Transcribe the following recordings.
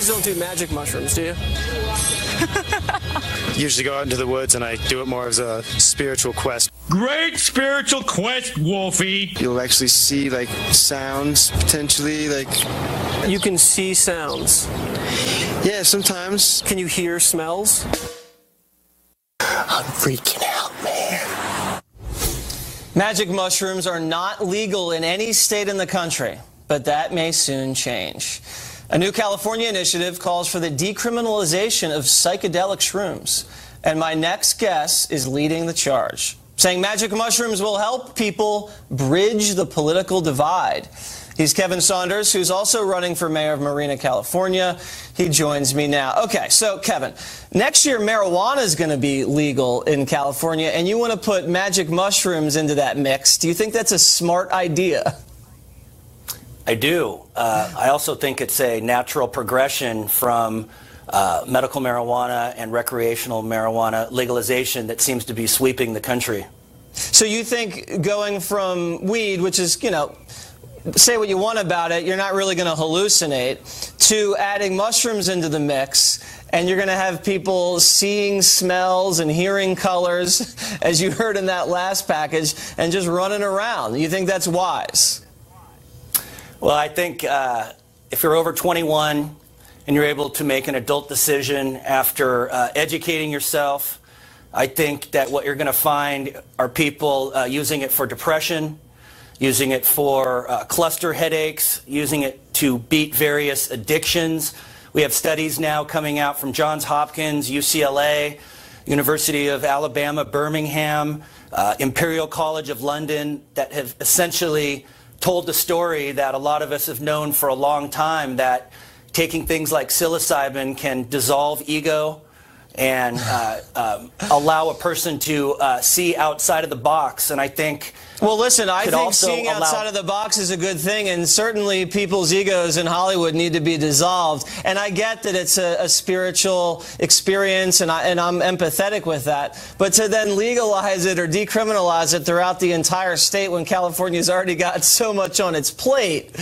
guys don't do magic mushrooms, do you? Usually go out into the woods and I do it more as a spiritual quest. Great spiritual quest, Wolfie. You'll actually see like sounds potentially, like You can see sounds. yeah, sometimes. Can you hear smells? I'm freaking out, man. Magic mushrooms are not legal in any state in the country, but that may soon change. A new California initiative calls for the decriminalization of psychedelic shrooms. And my next guest is leading the charge, saying magic mushrooms will help people bridge the political divide. He's Kevin Saunders, who's also running for mayor of Marina, California. He joins me now. Okay, so Kevin, next year marijuana is going to be legal in California, and you want to put magic mushrooms into that mix. Do you think that's a smart idea? I do. I also think it's a natural progression from medical marijuana and recreational marijuana legalization that seems to be sweeping the country. So you think going from weed, which is, you know, say what you want about it, you're not really going to hallucinate, to adding mushrooms into the mix, and you're going to have people seeing smells and hearing colors, as you heard in that last package, and just running around. You think that's wise? Well, I think if you're over 21 and you're able to make an adult decision after educating yourself, I think that what you're going to find are people using it for depression, using it for cluster headaches, using it to beat various addictions. We have studies now coming out from Johns Hopkins, UCLA, University of Alabama, Birmingham, Imperial College of London that have essentially told the story that a lot of us have known for a long time, that taking things like psilocybin can dissolve ego and allow a person to see outside of the box. And I think... Well, listen, I think seeing outside of the box is a good thing, and certainly people's egos in Hollywood need to be dissolved. And I get that it's a spiritual experience, and I'm empathetic with that. But to then legalize it or decriminalize it throughout the entire state when California's already got so much on its plate,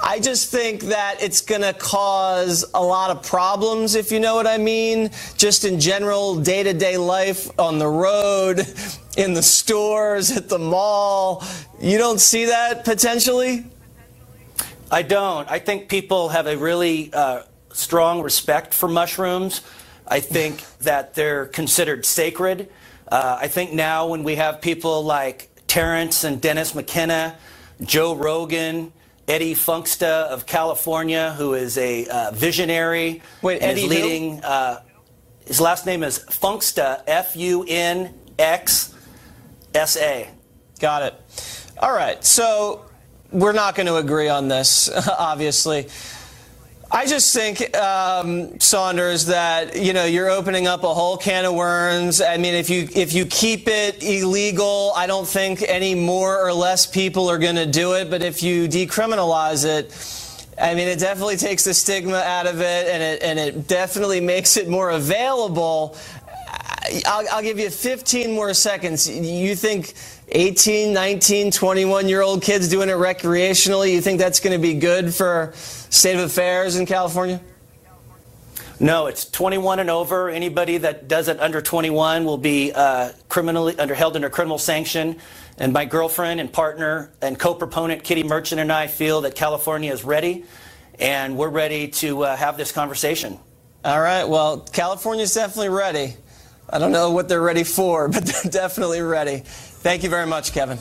I just think that it's going to cause a lot of problems, if you know what I mean, just in general day-to-day life, on the road, in the stores, at the mall. You don't see that potentially? I don't. I think people have a really strong respect for mushrooms. I think that they're considered sacred. I think now when we have people like Terrence and Dennis McKenna, Joe Rogan, Eddie Funksta of California, who is a visionary. Wait, and Eddie is leading, his last name is Funksta, F-U-N-X-S-A. Got it. All right, so we're not going to agree on this, obviously. I just think, Saunders, that, you know, you're opening up a whole can of worms. I mean, if you keep it illegal, I don't think any more or less people are going to do it. But if you decriminalize it, I mean, it definitely takes the stigma out of it, and it definitely makes it more available. I'll give you 15 more seconds. You think 18, 19, 21-year-old kids doing it recreationally, you think that's going to be good for state of affairs in California? No, it's 21 and over. Anybody that does it under 21 will be held under criminal sanction. And my girlfriend and partner and co-proponent Kitty Merchant and I feel that California is ready, and we're ready to have this conversation. All right. Well, California's definitely ready. I don't know what they're ready for, but they're definitely ready. Thank you very much, Kevin.